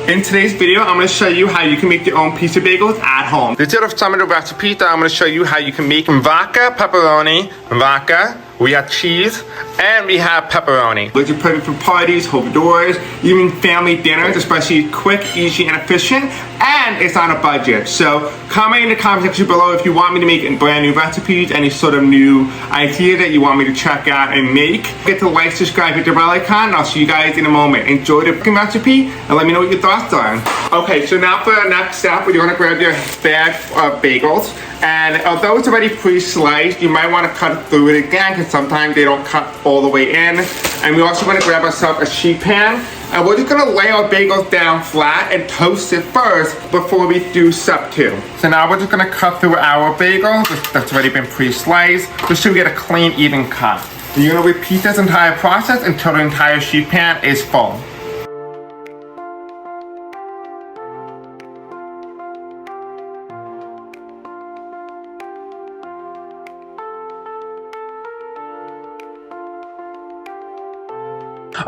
In today's video, I'm going to show you how you can make your own pizza bagels at home. These are some of the recipes that I'm going to show you how you can make vodka, pepperoni, vodka. We have cheese, and we have pepperoni. Which are perfect for parties, home doors, even family dinners, especially quick, easy, and efficient, and it's on a budget. So comment in the comment section below if you want me to make brand new recipes, any sort of new idea that you want me to check out and make. Get to like, subscribe, hit the bell icon, and I'll see you guys in a moment. Enjoy the recipe, and let me know what your thoughts are. Okay, so now for the next step, you're gonna grab your bag of bagels. And although it's already pre-sliced, you might want to cut through it again because sometimes they don't cut all the way in. And we also want to grab ourselves a sheet pan. And we're just going to lay our bagels down flat and toast it first before we do step 2. So now we're just going to cut through our bagel that's already been pre-sliced just so we get a clean, even cut. And you're going to repeat this entire process until the entire sheet pan is full.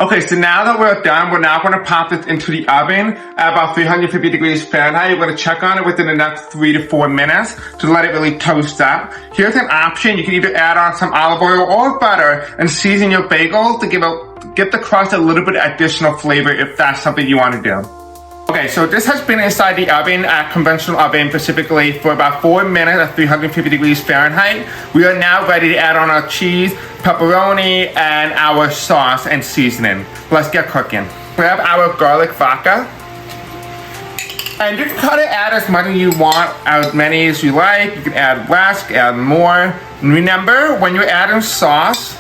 Okay, so now that we're done, we're now going to pop this into the oven at about 350 degrees Fahrenheit. You're going to check on it within the next 3 to 4 minutes to let it really toast up. Here's an option. You can either add on some olive oil or butter and season your bagels to give the crust a little bit of additional flavor if that's something you want to do. Okay, so this has been inside the oven at conventional oven specifically for about 4 minutes at 350 degrees Fahrenheit. We are now ready to add on our cheese, pepperoni, and our sauce and seasoning. Let's get cooking. Grab our garlic vodka. And you can kind of add as much as you want, as many as you like. You can add less, add more. And remember, when you're adding sauce,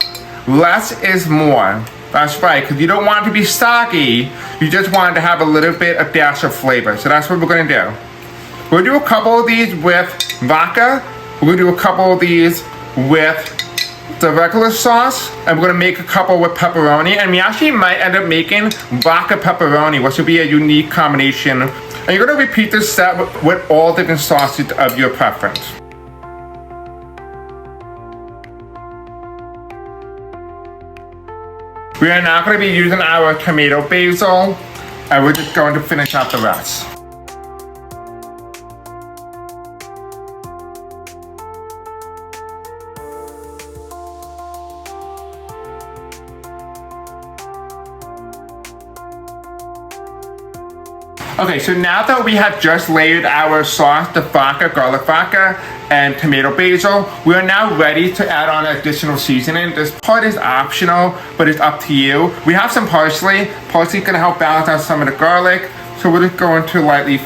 less is more. That's right, because you don't want it to be soggy. You just want it to have a little bit of dash of flavor. So that's what we're going to do. We're going to do a couple of these with vodka. We're going to do a couple of these with the regular sauce. And we're going to make a couple with pepperoni. And we actually might end up making vodka pepperoni, which will be a unique combination. And you're going to repeat this step with all different sauces of your preference. We are now going to be using our tomato basil, and we're just going to finish out the rest. Okay, so now that we have just layered our sauce, the vodka, garlic vodka, and tomato basil, we are now ready to add on additional seasoning. This part is optional, but it's up to you. We have some parsley. Parsley is going to help balance out some of the garlic, so we're just going to lightly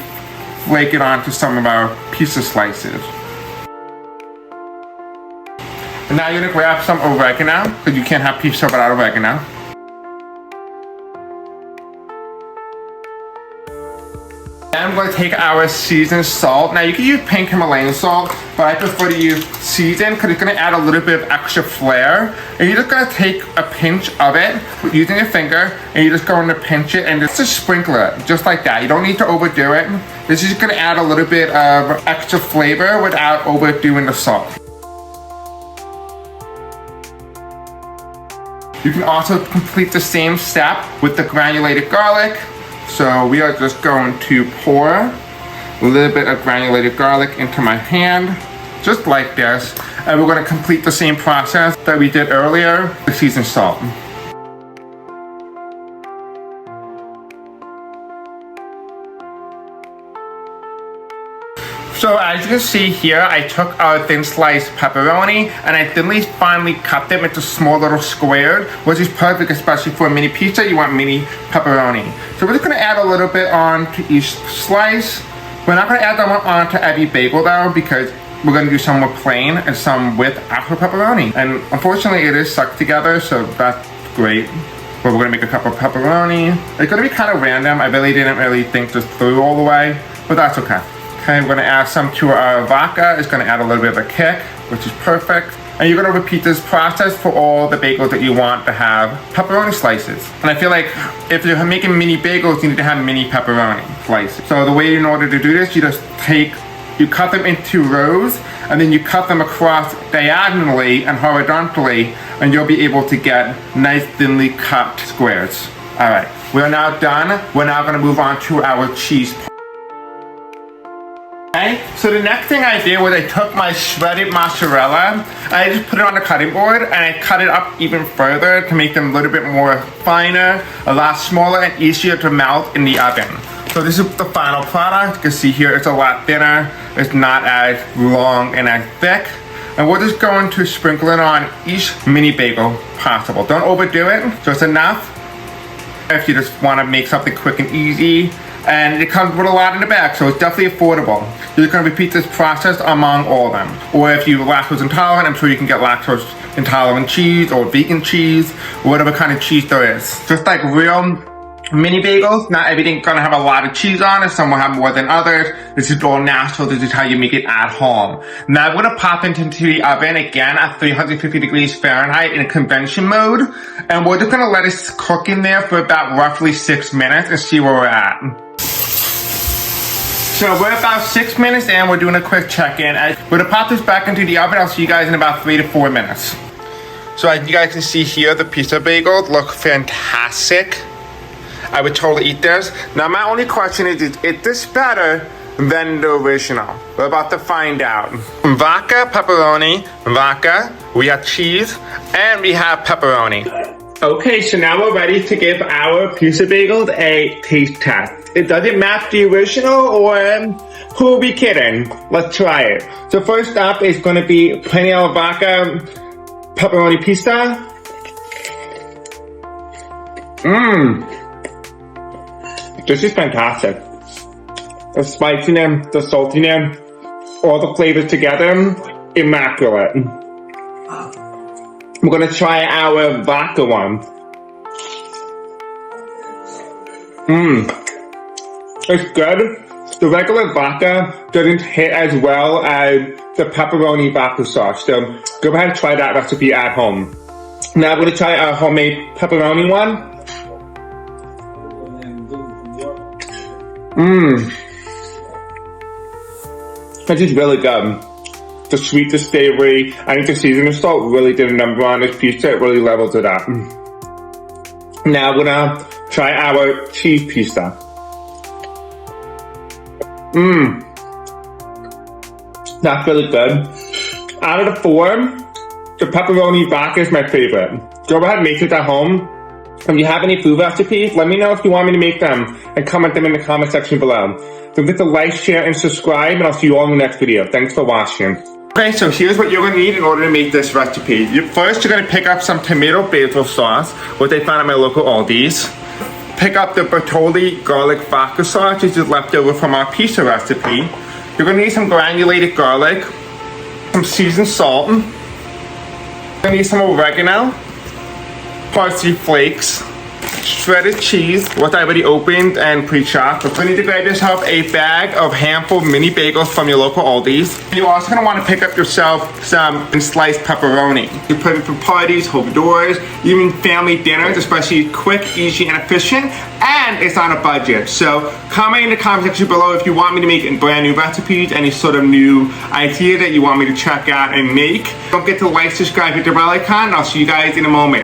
flake it onto some of our pizza slices. And now you're going to grab some oregano, because you can't have pizza without oregano. Then I'm going to take our seasoned salt. Now you can use pink Himalayan salt, but I prefer to use seasoned because it's going to add a little bit of extra flair. And you're just going to take a pinch of it using your finger, and you're just going to pinch it and just sprinkle it, just like that. You don't need to overdo it. This is just going to add a little bit of extra flavor without overdoing the salt. You can also complete the same step with the granulated garlic. So we are just going to pour a little bit of granulated garlic into my hand, just like this. And we're going to complete the same process that we did earlier, the seasoned salt. So as you can see here, I took our thin sliced pepperoni and I finely cut them into small little squares, which is perfect, especially for a mini pizza. You want mini pepperoni. So we're just going to add a little bit on to each slice. We're not going to add them on to every bagel though, because we're going to do some with plain and some with actual pepperoni. And unfortunately it is stuck together, so that's great. But we're going to make a couple of pepperoni. It's going to be kind of random. I didn't think this through all the way, but that's okay. Okay, we're going to add some to our vodka. It's going to add a little bit of a kick, which is perfect. And you're going to repeat this process for all the bagels that you want to have pepperoni slices. And I feel like if you're making mini bagels, you need to have mini pepperoni slices. So the way in order to do this, you cut them into rows, and then you cut them across diagonally and horizontally, and you'll be able to get nice thinly cut squares. All right. We're now done. We're now gonna move on to our cheese. Okay, so the next thing I did was I took my shredded mozzarella, I just put it on the cutting board and I cut it up even further to make them a little bit more finer, a lot smaller and easier to melt in the oven. So this is the final product. You can see here it's a lot thinner, it's not as long and as thick. And we're just going to sprinkle it on each mini bagel possible. Don't overdo it, just enough if you just want to make something quick and easy. And it comes with a lot in the bag, so it's definitely affordable. You're gonna repeat this process among all of them. Or if you're lactose intolerant, I'm sure you can get lactose intolerant cheese or vegan cheese, or whatever kind of cheese there is. Just like real mini bagels, not everything's gonna have a lot of cheese on it. Some will have more than others. This is all natural. This is how you make it at home. Now I'm gonna pop it into the oven again at 350 degrees Fahrenheit in convention mode. And we're just gonna let it cook in there for about roughly 6 minutes and see where we're at. So we're about 6 minutes in, we're doing a quick check-in. We're gonna pop this back into the oven. I'll see you guys in about 3 to 4 minutes. So as you guys can see here, the pizza bagels look fantastic. I would totally eat this. Now my only question is this better than the original? We're about to find out. Vodka, pepperoni, vodka, we have cheese, and we have pepperoni. Okay, so now we're ready to give our pizza bagels a taste test. It doesn't match the original, or who are we kidding? Let's try it. So first up is going to be plenty of vodka pepperoni pizza. This is fantastic. The spiciness, the saltiness, all the flavors together, immaculate. We're gonna try our vodka one. It's good. The regular vodka doesn't hit as well as the pepperoni vodka sauce. So go ahead and try that recipe at home. Now we're gonna try our homemade pepperoni one. This is really good. The sweet, the savory. I think the seasoning salt really did a number on this pizza. It really levels it up. Now we're gonna try our cheese pizza. That's really good. Out of the four, the pepperoni vodka is my favorite. Go ahead and make it at home. If you have any food recipes, let me know if you want me to make them and comment them in the comment section below. Don't forget to like, share, and subscribe, and I'll see you all in the next video. Thanks for watching. Okay, so here's what you're going to need in order to make this recipe. First, you're going to pick up some tomato basil sauce, which I found at my local Aldi's. Pick up the Bertolli garlic vodka sauce, which is left over from our pizza recipe. You're going to need some granulated garlic, some seasoned salt, you're going to need some oregano, parsley flakes, shredded cheese, what I already opened and pre-chopped. We need to grab yourself a bag of handful mini bagels from your local Aldi's. You're also going to want to pick up yourself some sliced pepperoni. You put it for parties, home doors, even family dinners, especially quick, easy, and efficient, and it's on a budget. So comment in the comment section below if you want me to make brand new recipes, any sort of new idea that you want me to check out and make. Don't forget to like, subscribe, hit the bell icon, and I'll see you guys in a moment.